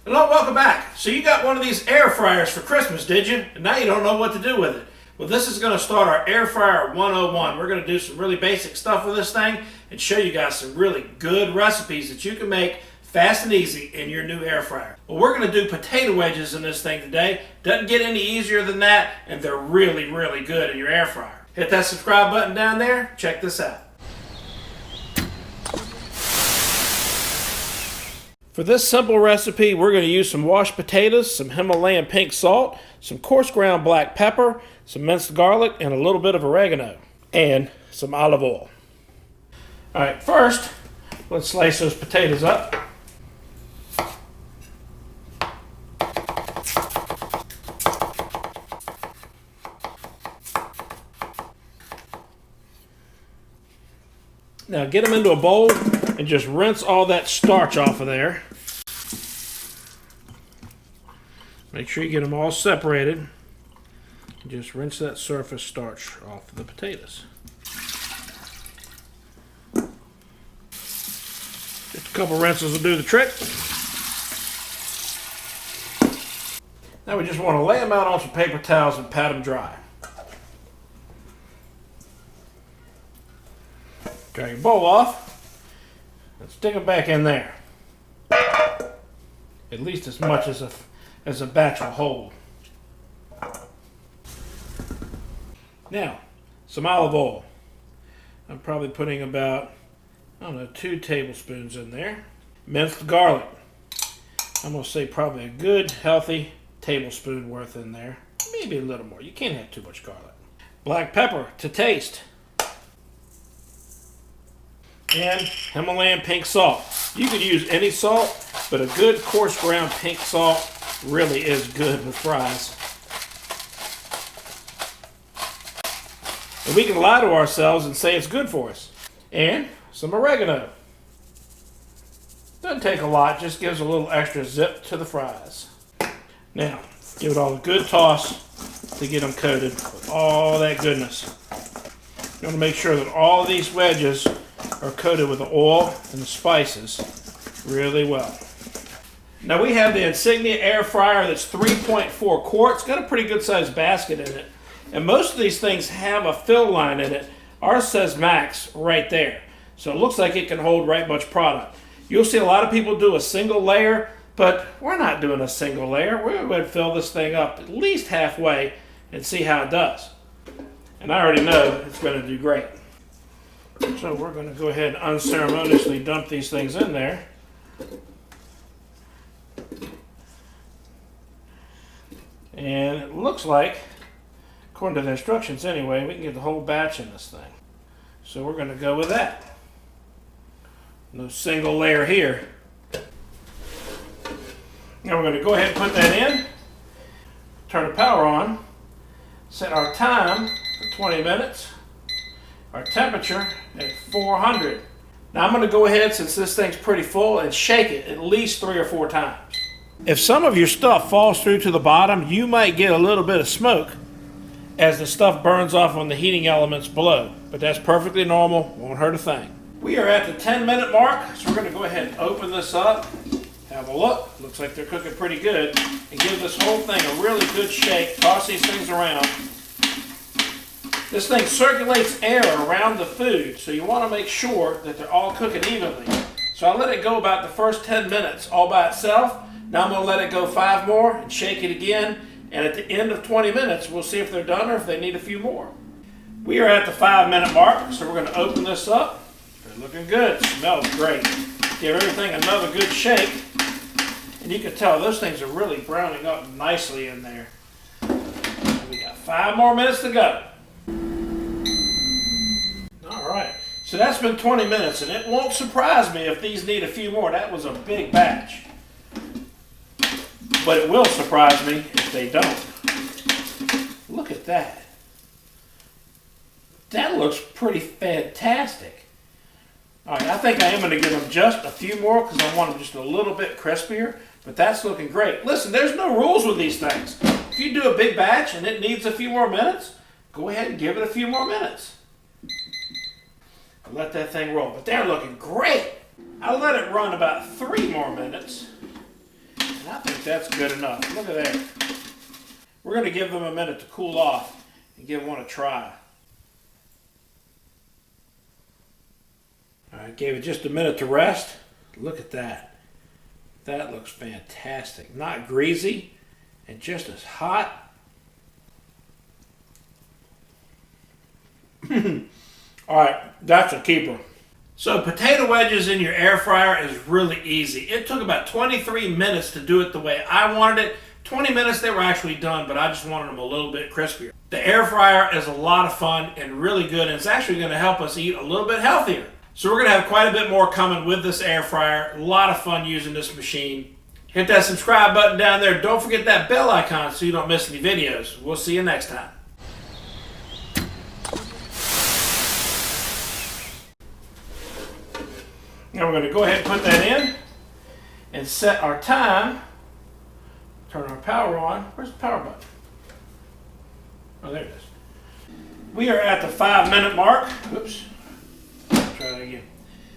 Hello, welcome back. So you got one of these air fryers for Christmas, did you? And now you don't know what to do with it. Well, this is going to start our Air Fryer 101. We're going to do some really basic stuff with this thing and show you guys some really good recipes that you can make fast and easy in your new air fryer. Well, we're going to do potato wedges in this thing today. Doesn't get any easier than that, and they're really, really good in your air fryer. Hit that subscribe button down there. Check this out. For this simple recipe, we're going to use some washed potatoes, some Himalayan pink salt, some coarse ground black pepper, some minced garlic, and a little bit of oregano, and some olive oil. Alright, first, let's slice those potatoes up. Now get them into a bowl and just rinse all that starch off of there. Make sure you get them all separated. Just rinse that surface starch off of the potatoes. Just a couple rinses will do the trick. Now we just want to lay them out on some paper towels and pat them dry. Dry your bowl off. And stick them back in there. At least as much as a batch will hold. Now, some olive oil. I'm probably putting about, 2 tablespoons in there. Minced garlic. I'm going to say probably a good, healthy tablespoon worth in there. Maybe a little more. You can't have too much garlic. Black pepper to taste. And Himalayan pink salt. You could use any salt, but a good coarse ground pink salt really is good with fries. And we can lie to ourselves and say it's good for us. And some oregano. Doesn't take a lot, just gives a little extra zip to the fries. Now, give it all a good toss to get them coated with all that goodness. You want to make sure that all of these wedges are coated with the oil and the spices really well. Now we have the Insignia air fryer that's 3.4 quarts. Got a pretty good sized basket in it. And most of these things have a fill line in it. Ours says max right there. So it looks like it can hold right much product. You'll see a lot of people do a single layer, but we're not doing a single layer. We're going to fill this thing up at least halfway and see how it does. And I already know it's going to do great. So we're going to go ahead and unceremoniously dump these things in there. And it looks like, according to the instructions anyway, we can get the whole batch in this thing. So we're going to go with that. No single layer here. Now we're going to go ahead and put that in. Turn the power on. Set our time for 20 minutes. Our temperature at 400. Now I'm going to go ahead, since this thing's pretty full, and shake it at least 3 or 4 times. If some of your stuff falls through to the bottom, you might get a little bit of smoke as the stuff burns off on the heating elements below. But that's perfectly normal, won't hurt a thing. We are at the 10-minute mark, so we're going to go ahead and open this up. Have a look. Looks like they're cooking pretty good. And give this whole thing a really good shake. Toss these things around. This thing circulates air around the food, so you want to make sure that they're all cooking evenly. So I let it go about the first 10 minutes all by itself. Now I'm going to let it go 5 more and shake it again. And at the end of 20 minutes, we'll see if they're done or if they need a few more. We are at the 5-minute mark, so we're going to open this up. They're looking good. Smells great. Give everything another good shake. And you can tell those things are really browning up nicely in there. And we got 5 more minutes to go. Alright, so that's been 20 minutes, and it won't surprise me if these need a few more. That was a big batch. But it will surprise me if they don't. Look at that. That looks pretty fantastic. Alright, I think I am going to give them just a few more because I want them just a little bit crispier. But that's looking great. Listen, there's no rules with these things. If you do a big batch and it needs a few more minutes, go ahead and give it a few more minutes. Let that thing roll. But they're looking great. I let it run about 3 more minutes. And I think that's good enough. Look at that. We're going to give them a minute to cool off and give one a try. All right, gave it just a minute to rest. Look at that. That looks fantastic. Not greasy and just as hot. All right, that's a keeper. So potato wedges in your air fryer is really easy. It took about 23 minutes to do it the way I wanted it. 20 minutes they were actually done, but I just wanted them a little bit crispier. The air fryer is a lot of fun and really good, and it's actually going to help us eat a little bit healthier. So we're going to have quite a bit more coming with this air fryer. A lot of fun using this machine. Hit that subscribe button down there. Don't forget that bell icon so you don't miss any videos. We'll see you next time. Now we're going to go ahead and put that in and set our time. Turn our power on. Where's the power button? Oh, there it is. We are at the 5-minute mark. Oops.